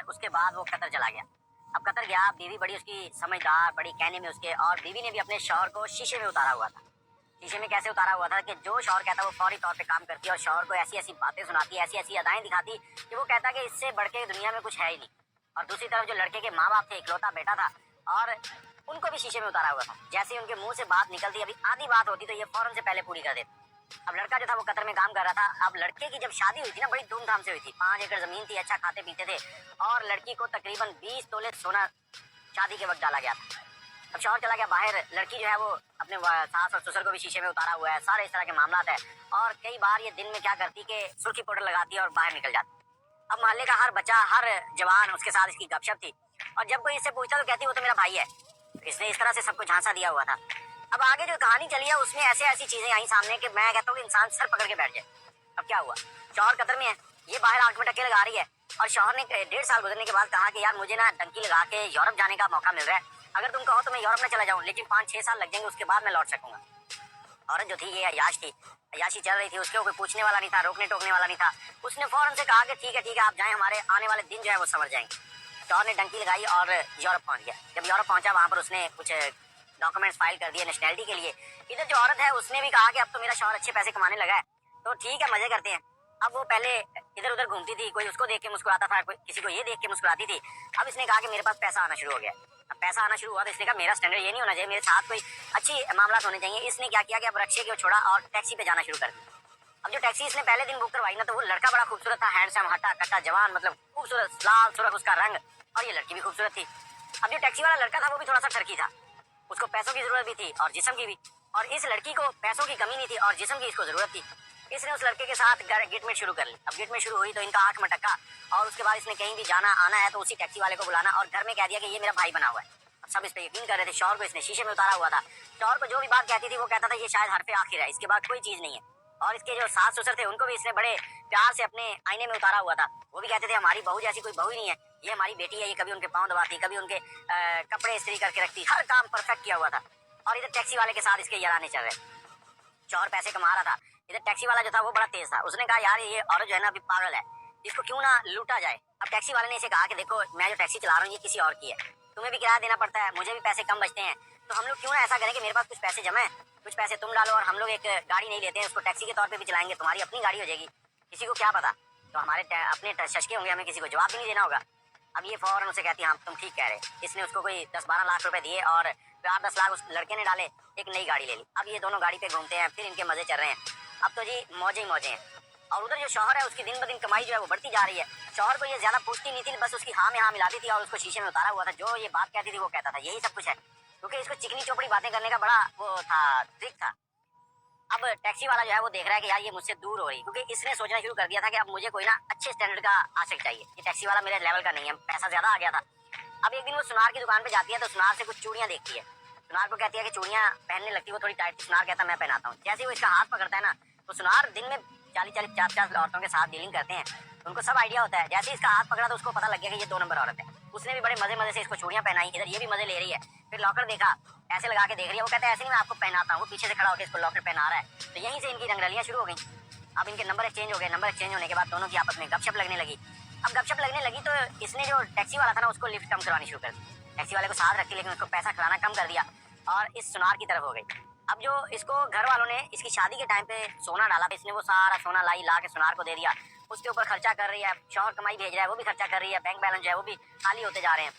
उसके बाद वो कतर चला गया। अब कतर गया, बीवी बड़ी उसकी समझदार, बड़ी कहने में उसके, और बीवी ने भी अपने शौहर को शीशे में उतारा हुआ था। शीशे में कैसे उतारा हुआ था कि जो शौहर कहता वो फौरी तौर पे काम करती, और शौहर को ऐसी ऐसी बातें सुनाती, ऐसी ऐसी अदाएं दिखाती कि वो कहता कि इससे बढ़ के दुनिया में कुछ है ही नहीं। और दूसरी तरफ जो लड़के के माँ बाप थे, इकलौता बेटा था, और उनको भी शीशे में उतारा हुआ था। जैसे ही उनके मुंह से बात निकलती, अभी आधी बात होती तो ये फौरन से पहले पूरी कर देते। अब लड़का जो था वो कतर में काम कर रहा था। अब लड़के की जब शादी हुई थी ना, बड़ी धूमधाम से हुई थी। 5 एकड़ जमीन थी, अच्छा खाते पीते थे, और लड़की को तकरीबन 20 तोले सोना शादी के वक्त डाला गया था। अब शौहर चला गया बाहर, लड़की जो है वो अपने सास और ससुर को भी शीशे में उतारा हुआ है। सारे इस तरह के मामला है। और कई बार ये दिन में क्या करती कि सुर्खी पाउडर लगाती और बाहर निकल जाती। अब मोहल्ले का हर बच्चा, हर जवान उसके साथ इसकी गपशप थी, और जब कोई इससे पूछता तो कहती वो तो मेरा भाई है। इसने इस तरह से सबको झांसा दिया हुआ था। अब आगे जो कहानी चली है उसमें ऐसे ऐसी चीजें आई सामने कि मैं कहता हूँ कि इंसान सर पकड़ के बैठ जाए। अब क्या हुआ, शौहर कतर में है, ये बाहर आंख में टक्के लगा रही है, और शौहर ने 1.5 साल गुजरने के बाद कहा कि यार मुझे ना डंकी लगा के यूरोप जाने का मौका मिल रहा है, अगर तुम कहो तो मैं यूरोप में चला जाऊं, लेकिन 5-6 साल लग जाएंगे, उसके बाद मैं लौट सकूंगा। औरत जो थी ये अयाश थी, अयाशी चल रही थी, उसके कोई पूछने वाला नहीं था, रोकने टोकने वाला नहीं था। उसने फौरन से कहा कि ठीक है आप जाएं, हमारे आने वाले दिन जो है वो समझ जाएंगे। शौहर ने डंकी लगाई और यूरोप पहुंच गया। जब यूरोप पहुंचा, वहां पर उसने कुछ डॉक्यूमेंट्स फाइल कर दिए नेशनैलिटी के लिए। इधर जो औरत है उसने भी कहा कि अब तो मेरा शौहर अच्छे पैसे कमाने लगा है, तो ठीक है मजे करते हैं। अब वो पहले इधर उधर घूमती थी, कोई उसको देख के मुस्कुराता था, कोई किसी को ये देख के मुस्कुराती थी। अब इसने कहा कि मेरे पास पैसा आना शुरू हो गया। अब पैसा आना शुरू हुआ तो इसने कहा मेरा स्टैंडर्ड ये नहीं होना चाहिए, मेरे साथ कोई अच्छी मामला होने चाहिए। इसने क्या किया कि अब रक्शे को छोड़ा और टैक्सी पे जाना शुरू कर दिया। अब जो टैक्सी इसने पहले दिन बुक करवाई ना, तो वो लड़का बड़ा खूबसूरत था, हैंडसम, हट्टा कट्टा जवान, मतलब खूबसूरत, लाल सुरख उसका रंग, और ये लड़की भी खूबसूरत थी। अब जो टैक्सी वाला लड़का था वो भी थोड़ा सा ठरकी था, उसको पैसों की जरूरत भी थी और जिस्म की भी, और इस लड़की को पैसों की कमी नहीं थी और जिस्म की इसको जरूरत थी। इसने उस लड़के के साथ गिटमेट शुरू कर ली। अब गिटमेट शुरू हुई तो इनका आंख में टक्का, और उसके बाद इसने कहीं भी जाना आना है तो उसी टैक्सी वाले को बुलाना और घर में कह दिया कि ये मेरा भाई बना हुआ है। अब सब इस पे यकीन कर रहे थे। शौहर को इसने शीशे में उतारा हुआ था। शौहर को जो भी बात कहती थी वो कहता था ये शायद हरफे आखिर है, इसके बाद कोई चीज नहीं है। और इसके जो सास ससुर थे उनको भी इसने बड़े प्यार से अपने आईने में उतारा हुआ था। वो भी कहते थे हमारी बहू जैसी कोई बहू ही नहीं है, ये हमारी बेटी है, ये कभी उनके पाँव दबाती, कभी उनके कपड़े इस्त्री करके रखती, हर काम परफेक्ट किया हुआ था। और इधर टैक्सी वाले के साथ इसके याराने चल रहे। शौहर पैसे कमा रहा था, इधर टैक्सी वाला जो था वो बड़ा तेज था। उसने कहा यार ये औरत जो है ना अभी पागल है, इसको क्यों ना लूटा जाए। अब टैक्सी वाले ने इसे कहा कि देखो मैं जो टैक्सी चला रहा हूँ ये किसी और की है, तुम्हें भी किराया देना पड़ता है, मुझे भी पैसे कम बचते हैं, तो हम लोग क्यों ना ऐसा करें कि मेरे पास कुछ पैसे जमा है, कुछ पैसे तुम डालो और हम लोग एक गाड़ी नहीं लेते हैं, उसको टैक्सी के तौर पर भी चलाएंगे, तुम्हारी अपनी गाड़ी हो जाएगी, किसी को क्या पता, तो हमारे अपने शशके होंगे, हमें किसी को जवाब भी नहीं देना होगा। अब ये फौरन उसे कहती हाँ तुम ठीक कह रहे। इसने उसको कोई 10-12 लाख रुपए दिए और 8-10 लाख उस लड़के ने डाले, एक नई गाड़ी ले ली। अब ये दोनों गाड़ी पे घूमते हैं, फिर इनके मजे चल रहे हैं। अब तो जी मौजे ही मौजे हैं। और उधर जो शौहर है उसकी दिन ब दिन कमाई जो है वो बढ़ती जा रही है। शौहर को ये ज्यादा पूछती नहीं थी, बस उसकी हाँ में हाँ मिलाती थी और उसको शीशे में उतारा हुआ था। जो ये बात कहती थी वो कहता था, यही सब कुछ है, क्योंकि इसको चिकनी चोपड़ी बातें करने का बड़ा वो था, ट्रिक था। अब टैक्सी वाला जो है वो देख रहा है कि यार ये मुझसे दूर हो रही, क्योंकि इसने सोचना शुरू कर दिया था कि अब मुझे कोई ना अच्छे स्टैंडर्ड का आशिक चाहिए, ये टैक्सी वाला मेरे लेवल का नहीं है, पैसा ज्यादा आ गया था। अब एक दिन वो सुनार की दुकान पे जाती है तो सुनार से कुछ चूड़ियां देखती है। सुनार को कहती है कि चूड़ियां पहनने लगती, वो थोड़ी टाइट। सुनार कहता है मैं पहनाता हूँ। जैसे वो इसका हाथ पकड़ता है ना, तो सुनार दिन में 40-40, 50-50 औरतों के साथ डीलिंग करते हैं, तो उनको सब आइडिया होता है। जैसे इसका हाथ पकड़ा तो उसको पता लग गया कि ये 2 नंबर औरत है। उसने भी बड़े मजे मजे से इसको चूड़ियां पहनाई, इधर ये भी मजे ले रही है। फिर लॉकर देखा, ऐसे लगा के देख रही है। वो कहता है ऐसे नहीं मैं आपको पहनाता हूँ, वो पीछे से खड़ा होकर इसको लॉकर पहना रहा है। तो यहीं से इनकी रंगरलियां शुरू हो गई। अब इनके नंबर एक्सचेंज हो गए। नंबर एक्सचेंज होने के बाद दोनों की आपस में गपशप लगने लगी। अब गपशप लगने लगी तो इसने जो टैक्सी वाला था ना उसको लिफ्ट कम करवानी शुरू कर दी। टैक्सी वाले को साथ रखी लेकिन उसको पैसा खिलाना कम कर दिया और इस सुनार की तरफ हो गई। अब जो इसको घर वालों ने इसकी शादी के टाइम पे सोना डाला, इसने वो सारा सोना ला के सुनार को दे दिया। उसके ऊपर खर्चा कर रही है, शौहर कमाई भेज रहा है, वो भी खर्चा कर रही है, बैंक बैलेंस जो है वो भी खाली होते जा रहे हैं।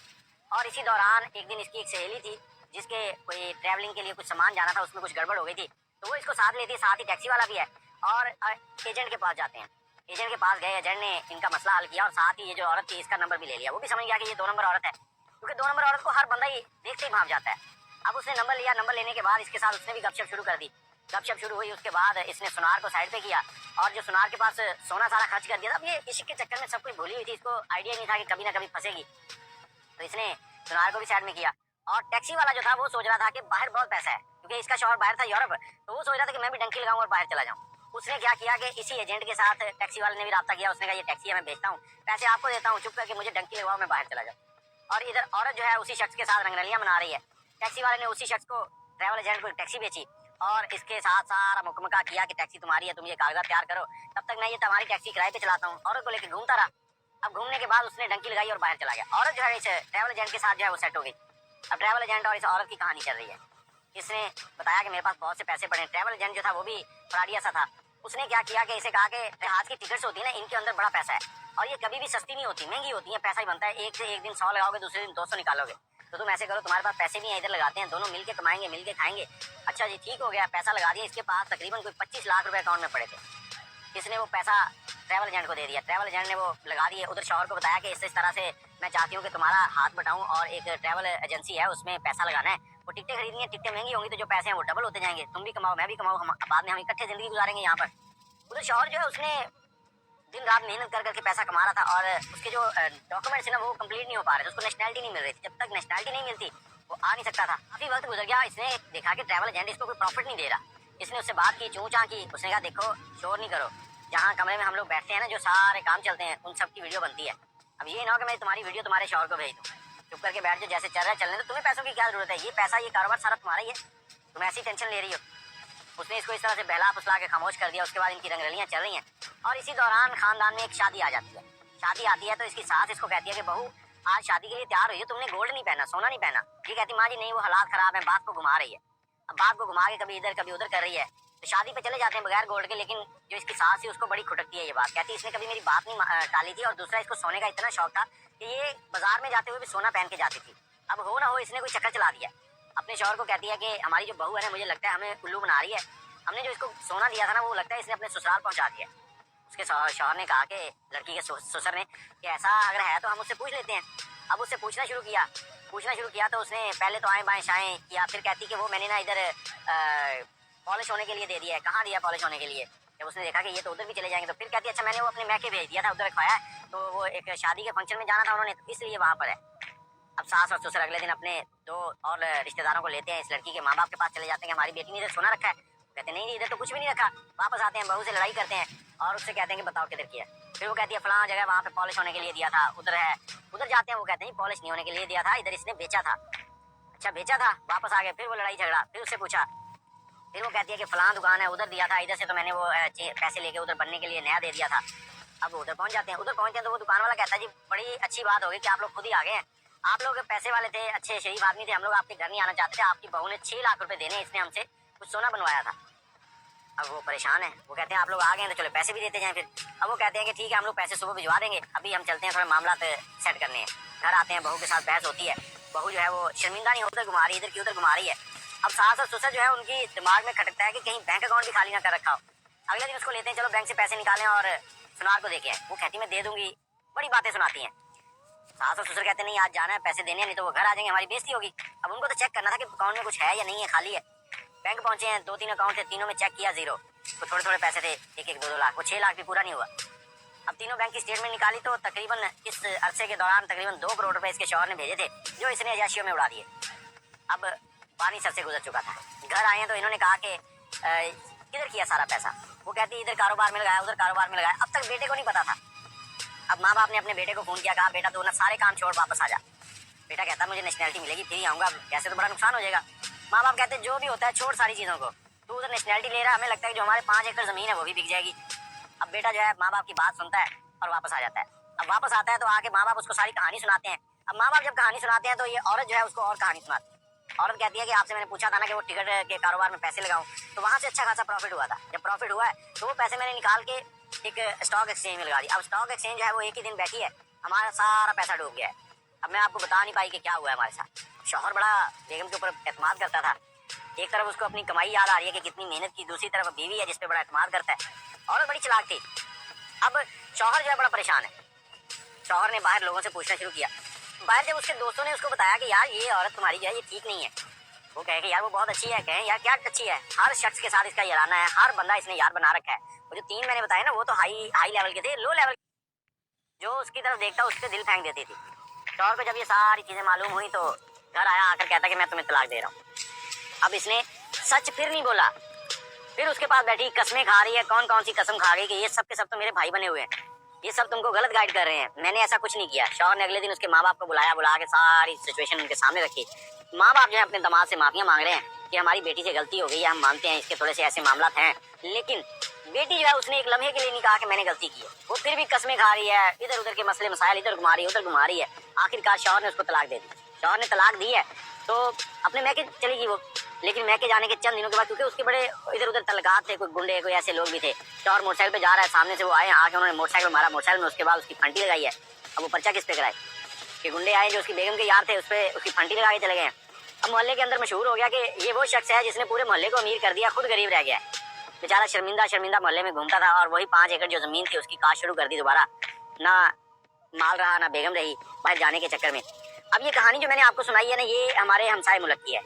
और इसी दौरान एक दिन इसकी एक सहेली थी जिसके कोई ट्रैवलिंग के लिए कुछ सामान जाना था, उसमें कुछ गड़बड़ हो गई थी, तो वो इसको साथ लेती है। साथ ही टैक्सी वाला भी है और एजेंट के पास जाते हैं। एजेंट के पास गए, एजेंट ने इनका मसला हल किया और साथ ही ये जो औरत थी इसका नंबर भी ले लिया। वो भी समझ गया कि ये 2 नंबर औरत है, क्योंकि 2 नंबर औरत को हर बंदा ही देखते ही भाग जाता है। अब उसने नंबर लिया, नंबर लेने के बाद इसके साथ उसने भी गपशप शुरू कर दी। गपशप शुरू हुई, उसके बाद इसने सुनार को साइड पे किया और जो सुनार के पास सोना सारा खर्च कर दिया था। अब ये इश्क के चक्कर में सब कुछ भूली हुई थी, इसको आइडिया नहीं था कि कभी ना कभी फंसेगी, तो इसने सुनार को भी साइड में किया। और टैक्सी वाला जो था वो सोच रहा था कि बाहर बहुत पैसा है, क्योंकि इसका शौहर बाहर था यूरोप, तो वो सोच रहा था कि मैं भी डंकी लगाऊं और बाहर चला जाऊं। उसने क्या किया कि इसी एजेंट के साथ टैक्सी वाले ने भी राब्ता किया। उसने कहा ये टैक्सी है, मैं बेचता हूँ, पैसे आपको देता हूँ, चुप करके मुझे डंकी लगवाओ, मैं बाहर चला जाऊँ। और इधर औरत जो है उसी शख्स के साथ रंगरलियां मना रही है। टैक्सी वाले ने उसी शख्स को, ट्रैवल एजेंट को, टैक्सी बेची और इसके साथ सारा मुकम्मका किया कि टैक्सी तुम्हारी है, तुम ये कागजात तैयार करो, तब तक मैं ये तुम्हारी टैक्सी किराए पे चलाता हूँ। औरत को लेकर घूमता रहा। अब घूमने के बाद उसने डंकी लगाई और बाहर चला गया। औरत जो है इस ट्रैवल एजेंट के साथ जो है वो सेट हो गई। अब ट्रैवल एजेंट और इस औरत की कहानी चल रही है। इसने बताया कि मेरे पास बहुत से पैसे पड़े। ट्रैवल एजेंट जो था वो भी फ्रॉडिया सा था। उसने क्या किया कि इसे कहा कि जहाज की टिकट्स होती है ना, इनके अंदर बड़ा पैसा है और ये कभी भी सस्ती नहीं होती, महंगी होती है, पैसा ही बनता है। एक से एक दिन 100 लगाओगे, दूसरे दिन 200 निकालोगे। तो तुम ऐसे करो, तुम्हारे पास पैसे भी हैं, इधर लगाते हैं, दोनों मिलके कमाएंगे, मिलके खाएंगे। अच्छा जी, ठीक हो गया, पैसा लगा दिया। इसके पास तकरीबन कोई 25 लाख रुपए अकाउंट में पड़े थे। इसने वो पैसा ट्रैवल एजेंट को दे दिया। ट्रैवल एजेंट ने वो लगा दिए। उधर शौहर को बताया कि इस तरह से मैं चाहती हूँ कि तुम्हारा हाथ बटाऊं और एक ट्रैवल एजेंसी है, उसमें पैसा लगाना है। वो टिकटें खरीदनी है, टिकटें महंगी होंगी तो जो पैसे हैं वो डबल होते जाएंगे। तुम भी कमाओ, मैं भी कमाऊँ, हम बाद में हम इकट्ठे जिंदगी गुजारेंगे यहाँ पर। उधर शौहर जो है उसने दिन रात मेहनत कर करके पैसा कमा रहा था और उसके जो डॉक्यूमेंट्स है ना वो कंप्लीट नहीं हो पा रहे थे। उसको नेशनैलिटी नहीं मिल रही थी। जब तक नेशनैलिटी नहीं मिलती वो आ नहीं सकता था। काफी वक्त गुजर गया। इसने देखा कि ट्रैवल एजेंट इसको कोई प्रॉफिट नहीं दे रहा। इसने उससे बात की, चूं चां की। उसने कहा देखो, शोर नहीं करो, जहाँ कमरे में हम लोग बैठते हैं ना, जो सारे काम चलते हैं, उन सब की वीडियो बनती है। अब ये ना हो कि मैं तुम्हारी वीडियो तुम्हारे शौहर को भेज दूँ। चुप करके बैठ जाओ, जैसे चल रहा है चलने दो। तुम्हें पैसों की क्या जरूरत है? ये पैसा, ये कारोबार सारा तुम्हारा ही है, तुम ऐसी टेंशन ले रही हो। उसने इसको इस तरह से बहला फुसला के खामोश कर दिया। उसके बाद इनकी रंगरलियां चल रही हैं और इसी दौरान खानदान में एक शादी आ जाती है। शादी आती है तो इसकी सास इसको कहती है कि बहू, आज शादी के लिए तैयार हुई हो, तुमने गोल्ड नहीं पहना, सोना नहीं पहना। ये कहती माँ जी नहीं, वो हालात खराब है, बाप को घुमा रही है। अब बाप को घुमा के कभी इधर कभी उधर कर रही है। तो शादी पे चले जाते हैं बगैर गोल्ड के। लेकिन जो इसकी सास थी उसको बड़ी खुटकती है ये बात। कहती इसने कभी मेरी बात नहीं टाली थी और दूसरा इसको सोने का इतना शौक था कि ये बाजार में जाते हुए भी सोना पहन के जाती थी। अब हो ना हो इसने कोई चक्कर चला दिया। अपने शौहर को कहती है कि हमारी जो बहू है ना, मुझे लगता है हमें उल्लू बना रही है। हमने जो इसको सोना दिया था ना, वो लगता है इसने अपने ससुराल पहुंचा दिया। उसके शौहर ने कहा कि लड़की के ससुर ने कि ऐसा अगर है तो हम उससे पूछ लेते हैं। अब उससे पूछना शुरू किया तो उसने पहले तो आए बाएं शाएं किया। फिर कहती कि वो मैंने ना इधर पॉलिश होने के लिए दे दिया है। कहाँ दिया पॉलिश होने के लिए? जब उसने देखा कि ये तो उधर भी चले जाएंगे तो फिर कहती अच्छा मैंने वो अपने मैके भेज दिया था, उधर रखवाया है। तो वो एक शादी के फंक्शन में जाना था उन्होंने, तो इसलिए वहाँ पर है। अब सास और ससुर अगले दिन अपने 2 और रिश्तेदारों को लेते हैं। इस लड़की के माँ बाप के पास चले जाते हैं कि हमारी बेटी ने इधर सोना रखा है। कहते नहीं इधर तो कुछ भी नहीं रखा। वापस आते हैं, बहू से लड़ाई करते हैं और उससे कहते हैं कि बताओ किधर किया। फिर वो कहती है फलां जगह वहाँ पे पॉलिश होने के लिए दिया था, उधर है। उधर जाते हैं, वो कहते हैं पॉलिश नहीं होने के लिए दिया था, इधर इसने बेचा था। अच्छा बेचा था, वापस आ गए। फिर वो लड़ाई झगड़ा, फिर उससे पूछा। फिर वो कहती है कि फलां दुकान है, उधर दिया था, इधर से तो मैंने वो पैसे लेके उधर बनने के लिए नया दे दिया था। अब उधर पहुंच जाते हैं। उधर पहुंचते हैं तो वो दुकान वाला कहता है जी बड़ी अच्छी बात होगी कि आप लोग खुद ही आ गए हैं। आप लोग पैसे वाले थे, अच्छे शरीफ आदमी थे, हम लोग आपके घर नहीं आना चाहते थे। आपकी बहू ने 6 लाख रुपए देने, इसने हमसे कुछ सोना बनवाया था। अब वो परेशान है। वो कहते हैं आप लोग आ गए हैं तो चलो पैसे भी देते जाएं फिर। अब वो कहते हैं कि ठीक है हम लोग पैसे सुबह भिजवा देंगे, अभी हम चलते हैं थोड़ा मामला सेट करने हैं। घर आते हैं, बहू के साथ बहस होती है। बहू जो है वो शर्मिंदा नहीं होकर घुमा रही, इधर की उधर घुमा रही है। अब सास और ससुर जो है उनकी दिमाग में खटकता है कि कहीं बैंक अकाउंट भी खाली ना कर रखा हो। अगले दिन उसको लेते हैं, चलो बैंक से पैसे निकालें और सुनार को देखें। वो कहती मैं दे दूंगी, बड़ी बातें सुनाती हैं। सास और ससुर कहते नहीं आज जाना है, पैसे देने हैं, नहीं तो वो घर आ जाएंगे, हमारी बेइज्जती होगी। अब उनको तो चेक करना था कि अकाउंट में कुछ है या नहीं है, खाली है। बैंक पहुंचे हैं, 2-3 अकाउंट थे, तीनों में चेक किया जीरो। तो थोड़े थोड़े पैसे थे, 1-1, 2-2 लाख। वो 6 लाख भी पूरा नहीं हुआ। अब तीनों बैंक की स्टेटमेंट निकाली तो तकरीबन इस अरसे के दौरान तकरीबन 2 करोड़ रुपए इसके शौहर ने भेजे थे, जो इसने अयाशियों में उड़ा दिए। अब पानी सर से गुजर चुका था। घर आए हैं तो इन्होंने कहा कि किधर किया सारा पैसा? वो कहती इधर कारोबार में लगाया, उधर कारोबार में लगाया। अब तक बेटे को नहीं पता था। अब माँ बाप ने अपने बेटे को फोन किया, कहा बेटा तू ना सारे काम छोड़ वापस आ जा। बेटा कहता मुझे नेशनैलिटी मिलेगी फिर ही आऊंगा, कैसे तो बड़ा नुकसान हो जाएगा। माँ बाप कहते जो भी होता है छोड़ सारी चीजों को, तू उधर नेशनैलिटी ले रहा है, हमें लगता है कि जो हमारे 5 एकड़ जमीन है वो भी बिक जाएगी। अब बेटा जो है माँ बाप की बात सुनता है और वापस आ जाता है। अब वापस आता है तो आके माँ बाप उसको सारी कहानी सुनाते हैं। अब माँ बाप जब कहानी सुनाते हैं तो ये औरत जो है उसको और कहानी सुनाती है। औरत कहती है कि आपसे मैंने पूछा था ना कि वो टिकट के कारोबार में पैसे लगाऊं, तो वहां से अच्छा खासा प्रॉफिट हुआ था। जब प्रॉफिट हुआ है तो वो पैसे मैंने निकाल के एक स्टॉक एक्सचेंज में लगा दिया। अब स्टॉक एक्सचेंज जो है वो एक ही दिन बैठी है, हमारा सारा पैसा डूब गया है। अब मैं आपको बता नहीं पाई कि क्या हुआ है हमारे साथ। शौहर बड़ा बेगम के ऊपर एतमाद करता था। एक तरफ उसको अपनी कमाई याद आ रही है कि कितनी मेहनत की, दूसरी तरफ बीवी है जिसपे बड़ा एतमाद करता है। औरत बड़ी चालाक थी। अब शौहर जो है बड़ा परेशान है। शौहर ने बाहर लोगों से पूछना शुरू किया। बाहर जब उसके दोस्तों ने उसको बताया कि यार ये औरत तुम्हारी जो है ये ठीक नहीं है, वो कहे कि यार वो बहुत अच्छी है। कहें यार क्या अच्छी है? हर शख्स के साथ इसका याराना है, हर बंदा इसने यार बना रखा है। वो जो 3 मैंने बताया ना वो तो हाई लेवल के थे, लो लेवल जो उसकी तरफ देखता उसके दिल फेंक देती थी। शौहर को जब ये सारी चीजें मालूम हुई तो घर आया, आकर कहता कि मैं तुम्हें तलाक दे रहा हूँ। अब इसने सच फिर नहीं बोला। फिर उसके पास बैठी कस्में खा रही है, कौन कौन सी कसम खा गई कि ये सब के सब तो मेरे भाई बने हुए हैं, ये सब तुमको गलत गाइड कर रहे हैं, मैंने ऐसा कुछ नहीं किया। शौहर ने अगले दिन उसके माँ बाप को बुलाया, बुला के सारी सिचुएशन उनके सामने रखी। माँ बाप जो है अपने दामाद से माफिया मांग रहे हैं कि हमारी बेटी से गलती हो गई है, हम मानते हैं इसके थोड़े से ऐसे मामला हैं, लेकिन बेटी जो है उसने एक लम्हे के लिए नहीं कहा कि मैंने गलती की है, वो फिर भी कस्में खा रही है, इधर उधर के मसले मसाइल इधर घुमा रही है उधर घुमा रही है। आखिरकार शौहर ने उसको तलाक दे दी। शौहर ने तलाक दी है तो अपने मैके चली गई वो। लेकिन मैके जाने के चंद दिनों के बाद, क्योंकि उसके बड़े इधर उधर तलकात थे, कोई गुंडे कोई ऐसे लोग भी थे, शौहर मोटरसाइकिल पे जा रहा है, सामने से वो आए, आके उन्होंने मोटरसाइकिल मारा मोटरसाइकिल में, उसके बाद उसकी फंटी लगाई है। अब वो पर्चा किस पे कराए कि गुंडे आए जो उसकी बेगम के यार थे, उस पर उसकी फंटी लगा के चले गए। अब मोहल्ले के अंदर मशहूर हो गया कि ये वो शख्स है जिसने पूरे मोहल्ले को अमीर कर दिया, खुद गरीब रह गया है। बेचारा शर्मिंदा शर्मिंदा मोहल्ले में घूमता था और वही 5 एकड़ जो जमीन थी उसकी काश शुरू कर दी दोबारा, ना माल रहा ना बेगम रही बाहर जाने के चक्कर में। अब ये कहानी जो मैंने आपको सुनाई है ना, ये हमारे हमसाए मुल्क की है।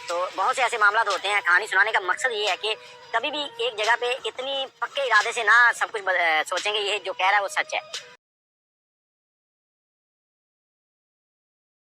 तो बहुत से ऐसे मामला होते हैं। कहानी सुनाने का मकसद ये है कि कभी भी एक जगह पे इतनी पक्के इरादे से ना सब कुछ सोचेंगे ये जो कह रहा है वो सच है।